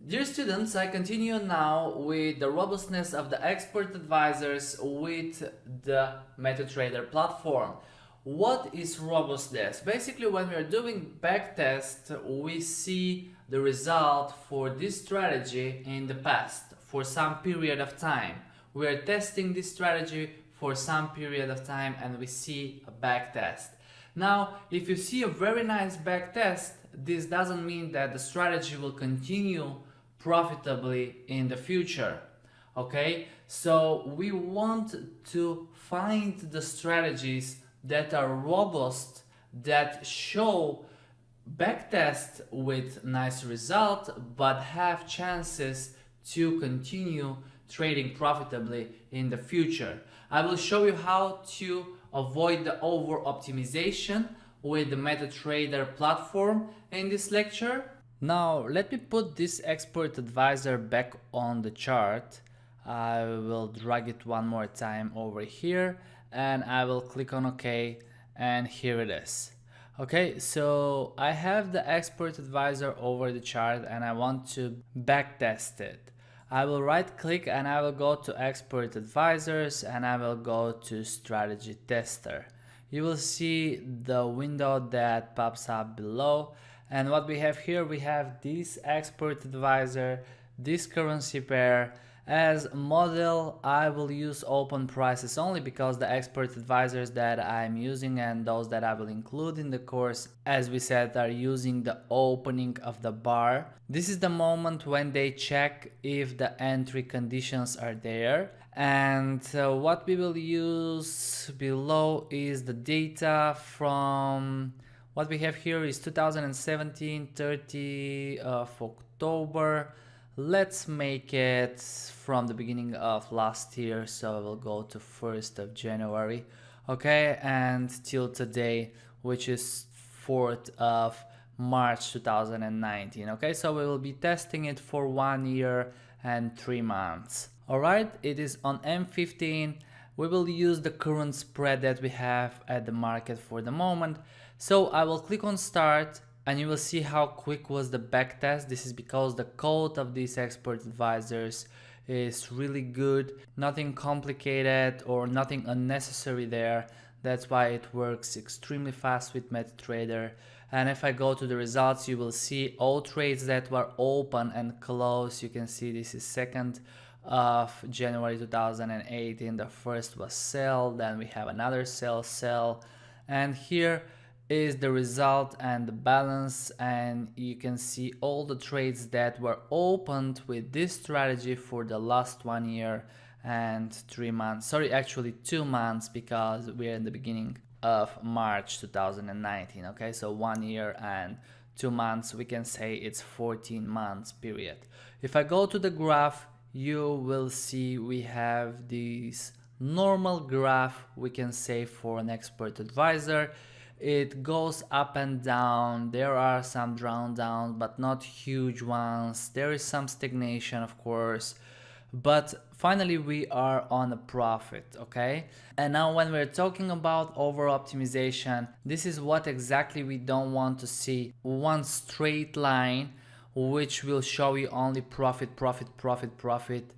Dear students, I continue now with the robustness of the expert advisors with the Metatrader platform. What is robustness? Basically, when we are doing backtest, we see the result for this strategy in the past for some period of time. We are testing this strategy for some period of time and we see a backtest. Now, if you see a very nice backtest, this doesn't mean that the strategy will continue profitably in the future. Okay, so we want to find the strategies that are robust, that show backtest with nice result but have chances to continue trading profitably in the future. I will show you how to avoid the over optimization with the Metatrader platform in this lecture. Now let me put this Expert Advisor back on the chart. I will drag it one more time over here and I will click on OK, and here it is. Okay, so I have the Expert Advisor over the chart and I want to backtest it. I will right click and I will go to Expert Advisors and I will go to Strategy Tester. You will see the window that pops up below. And what we have here, we have this Expert Advisor, this currency pair. As model, I will use open prices only because the Expert Advisors that I'm using and those that I will include in the course, as we said, are using the opening of the bar. This is the moment when they check if the entry conditions are there. And what we will use below is the data from what we have here is 2017, 30 of October. Let's make it from the beginning of last year, so I will go to 1st of January, okay, and till today, which is 4th of March 2019, okay, so we will be testing it for 1 year and 3 months. Alright, it is on M15. We will use the current spread that we have at the market for the moment. So I will click on start and you will see how quick was the backtest. This is because the code of these Expert Advisors is really good, nothing complicated or nothing unnecessary there. That's why it works extremely fast with Metatrader. And if I go to the results, you will see all trades that were open and closed. You can see this is 2nd of January 2018. The first was sell, then we have another sell, and here is the result and the balance, and you can see all the trades that were opened with this strategy for the last 1 year and 3 months. Sorry, actually 2 months, because we're in the beginning of March 2019. Okay, so 1 year and 2 months, we can say it's 14 months period. If I go to the graph, you will see we have this normal graph, we can say, for an Expert Advisor. It goes up and down. There are some drawdowns, but not huge ones. There is some stagnation, of course, but finally we are on a profit. Okay, and now when we're talking about over optimization, this is what exactly we don't want to see. One straight line which will show you only profit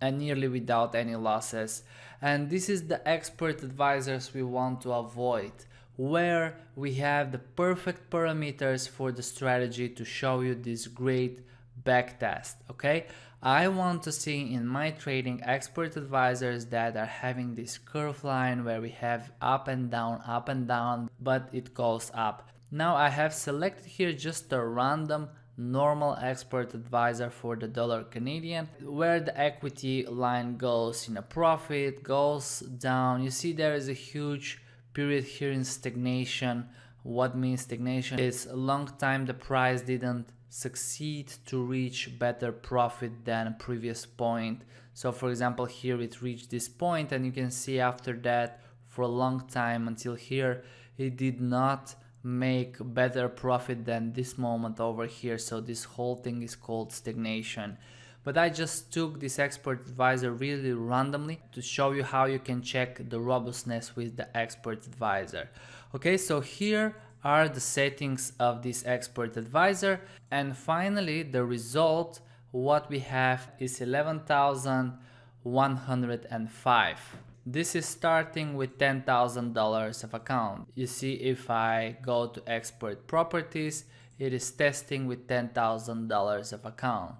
and nearly without any losses. And this is the Expert Advisors we want to avoid, where we have the perfect parameters for the strategy to show you this great backtest. Okay, I want to see in my trading Expert Advisors that are having this curve line where we have up and down, but it goes up. Now I have selected here just a random normal Expert Advisor for the dollar Canadian, where the equity line goes in a profit, goes down. You see there is a huge period here in stagnation. What means stagnation? It's a long time the price didn't succeed to reach better profit than a previous point. So for example, here it reached this point, and you can see after that for a long time until here it did not make better profit than this moment over here. So this whole thing is called stagnation. But I just took this Expert Advisor really randomly to show you how you can check the robustness with the Expert Advisor. Okay, so here are the settings of this Expert Advisor, and finally the result what we have is 11,105. This is starting with $10,000 of account. You see, if I go to expert properties, it is testing with $10,000 of account.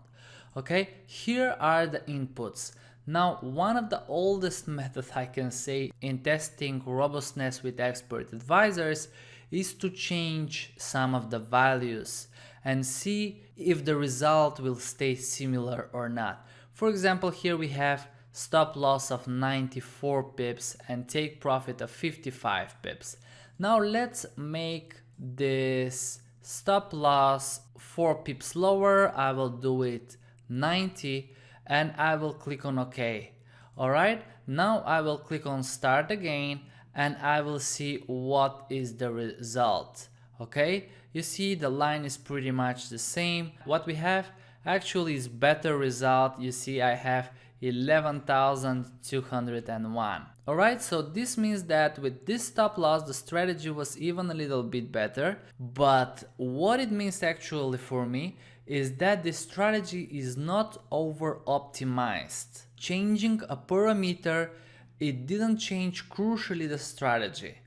Okay, here are the inputs. Now, one of the oldest methods I can say in testing robustness with expert advisors is to change some of the values and see if the result will stay similar or not. For example, here we have stop loss of 94 pips and take profit of 55 pips. Now let's make this stop loss 4 pips lower. I will do it 90 and I will click on OK. Alright, now I will click on start again and I will see what is the result. Okay, you see the line is pretty much the same. What we have actually is better result. You see I have 11,201. Alright, so this means that with this stop loss the strategy was even a little bit better, but what it means actually for me is that the strategy is not over optimized. Changing a parameter, it didn't change crucially the strategy.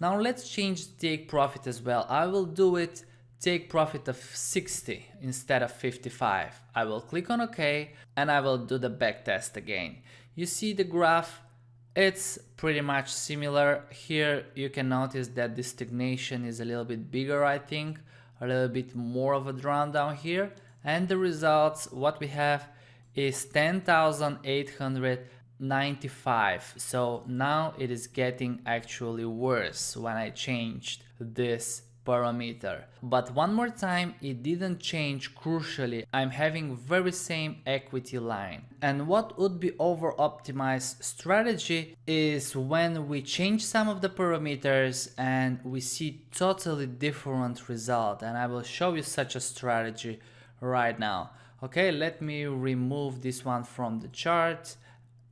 Now let's change take profit as well. I will do it take profit of 60 instead of 55. I will click on OK and I will do the backtest again. You see the graph, it's pretty much similar. Here you can notice that the stagnation is a little bit bigger, I think, a little bit more of a drawdown here, and the results, what we have is 10,895. So now it is getting actually worse when I changed this parameter. But one more time, it didn't change crucially. I'm having very same equity line. And what would be over optimized strategy is when we change some of the parameters and we see totally different result. And I will show you such a strategy right now. Okay, let me remove this one from the chart.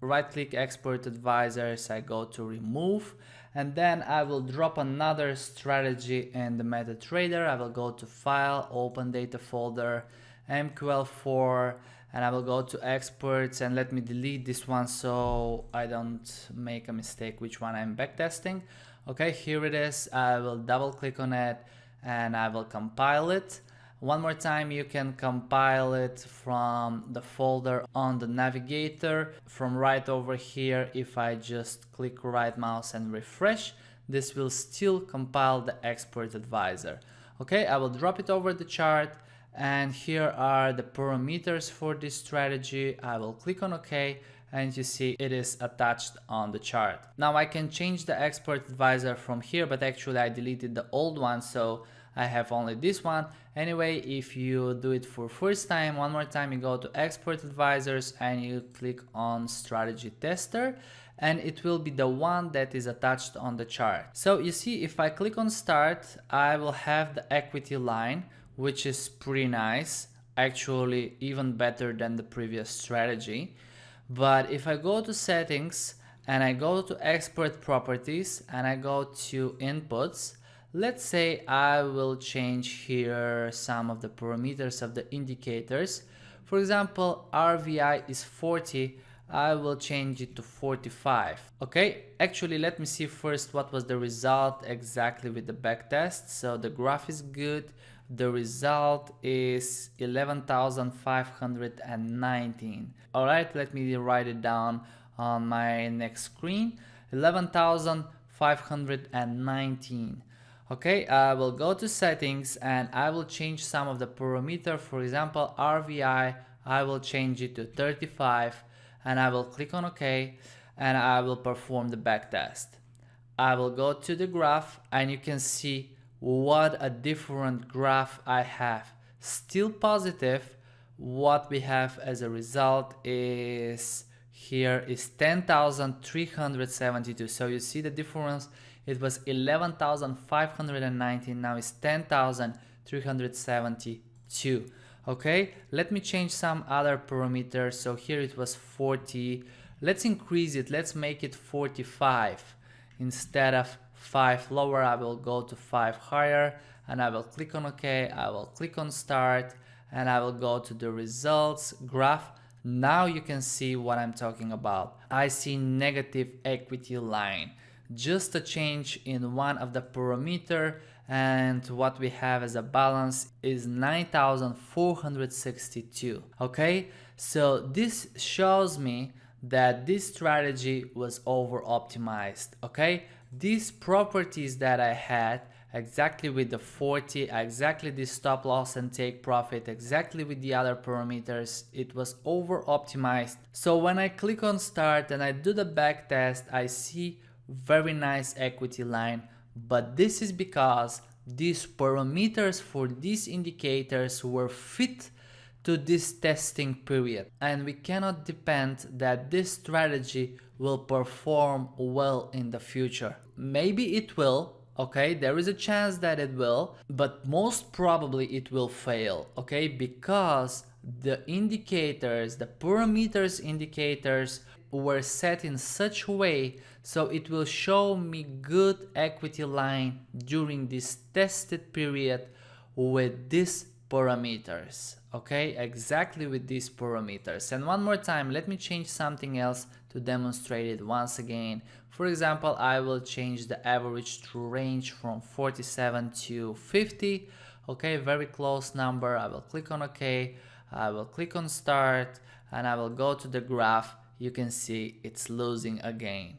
Right click Expert Advisors, I go to remove, and then I will drop another strategy in the MetaTrader. I will go to File, Open Data Folder, MQL4, and I will go to Experts, and let me delete this one so I don't make a mistake which one I'm backtesting. Okay, here it is. I will double click on it and I will compile it. One more time, you can compile it from the folder on the navigator. From right over here, if I just click right mouse and refresh, this will still compile the Expert Advisor. Okay, I will drop it over the chart, and here are the parameters for this strategy. I will click on OK, and you see it is attached on the chart. Now I can change the Expert Advisor from here, but actually I deleted the old one, so I have only this one. Anyway, if you do it for first time, one more time, you go to Expert Advisors and you click on Strategy Tester, and it will be the one that is attached on the chart. So you see, if I click on Start, I will have the equity line, which is pretty nice, actually even better than the previous strategy. But if I go to Settings and I go to Expert Properties and I go to Inputs, let's say I will change here some of the parameters of the indicators. For example, RVI is 40, I will change it to 45. Okay, actually let me see first what was the result exactly with the backtest. So the graph is good. The result is 11,519. Alright, let me write it down on my next screen. 11,519. Okay, I will go to settings and I will change some of the parameter. For example, RVI, I will change it to 35 and I will click on OK and I will perform the backtest. I will go to the graph and you can see what a different graph I have. Still positive. What we have as a result is here is 10,372. So you see the difference. It was 11,519, now it's 10,372. Okay, let me change some other parameters. So here it was 40. Let's increase it. Let's make it 45. Instead of 5 lower, I will go to 5 higher and I will click on OK. I will click on Start and I will go to the results graph. Now you can see what I'm talking about. I see negative equity line, just a change in one of the parameter, and what we have as a balance is 9,462. Okay, so this shows me that this strategy was over optimized. Okay, these properties that I had exactly with the 40, exactly the stop loss and take profit, exactly with the other parameters, it was over optimized. So when I click on start and I do the back test, I see very nice equity line, but this is because these parameters for these indicators were fit to this testing period, and we cannot depend that this strategy will perform well in the future. Maybe it will, okay, there is a chance that it will, but most probably it will fail, okay, because the indicators, the parameters indicators were set in such a way so it will show me good equity line during this tested period with these parameters, okay, exactly with these parameters. And one more time, let me change something else to demonstrate it once again. For example, I will change the average true range from 47 to 50, okay, very close number. I will click on OK, I will click on start, and I will go to the graph. You can see it's losing again.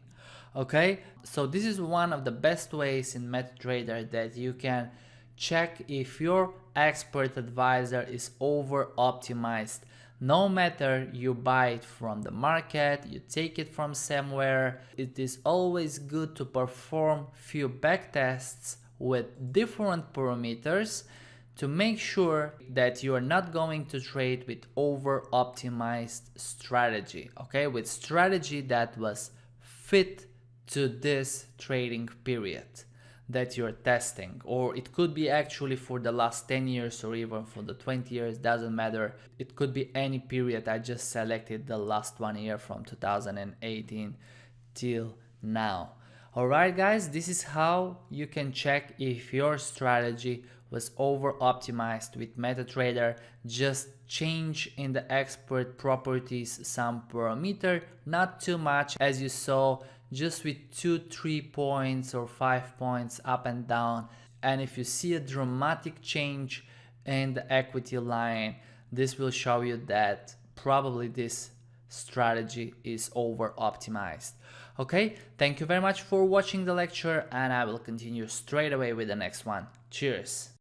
Okay, so this is one of the best ways in Metatrader that you can check if your expert advisor is over optimized. No matter you buy it from the market, you take it from somewhere, it is always good to perform few backtests with different parameters to make sure that you are not going to trade with over optimized strategy, okay, with strategy that was fit to this trading period that you're testing, or it could be actually for the last 10 years or even for the 20 years, doesn't matter. It could be any period. I just selected the last 1 year from 2018 till now. Alright guys, this is how you can check if your strategy was over optimized with Metatrader. Just change in the expert properties some parameter, not too much, as you saw, just with 2-3 points or 5 points up and down. And if you see a dramatic change in the equity line, this will show you that probably this strategy is over optimized. Okay, thank you very much for watching the lecture, and I will continue straight away with the next one. Cheers.